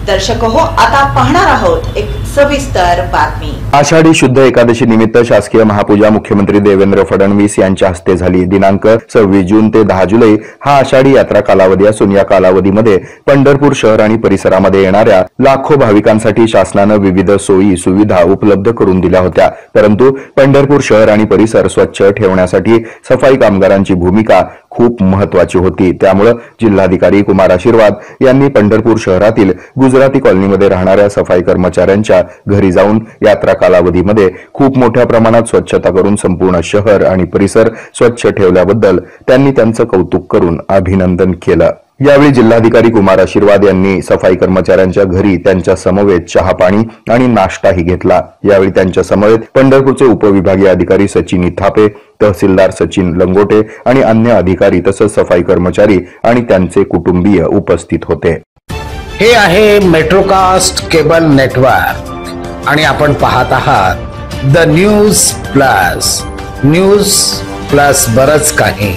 दर्शक हो, आता पाहणार आहोत एक सविस्तर बातमी। आषाढी शुद्ध एकादशी निमित्त शासकीय महापूजा मुख्यमंत्री देवेंद्र फडणवीस यांच्या हस्ते झाली। दिनांक 26 जून ते 10 जुलै हा आषाढी यात्रा कालावधी असून या कालावधीमध्ये पंढरपूर शहर आणि परिसरामध्ये येणाऱ्या लाखो भाविकांसाठी शासनाने विविध सोयी सुविधा उपलब्ध करून दिल्या होत्या। परंतु पंढरपूर शहर आणि परिसर स्वच्छ ठेवण्यासाठी सफाई कामगारांची भूमिका खूप महत्वाची होती। त्यामुळे जिल्हाधिकारी कुमार आशीर्वाद यांनी पंढरपूर शहरातील गुजराती कॉलनीमध्ये राहणाऱ्या सफाई कर्मचाऱ्यांच्या घरी जाऊन यात्रा कालावधीमध्ये खूप मोठ्या प्रमाणात स्वच्छता करून संपूर्ण शहर आणि परिसर स्वच्छ ठेवल्याबद्दल त्यांनी त्यांचं कौतुक करून अभिनंदन केलं। यावेळी जिल्हाधिकारी कुमार आशीर्वाद यांनी सफाई कर्मचाऱ्यांच्या घरी त्यांच्या समवेत चहा पाणी आणि नाश्ताही घेतला। यावेळी त्यांच्या समवेत पंढरपूरचे उपविभागीय अधिकारी सचिन थापे, तहसीलदार सचिन लंगोटे आणि अन्य अधिकारी तसंच सफाई कर्मचारी आणि त्यांचे कुटुंबीय उपस्थित होते। हे आहे मेट्रोकास्ट केबल नेटवर्क आणि आपण पाहत आहात द न्यूज प्लस बरच काही।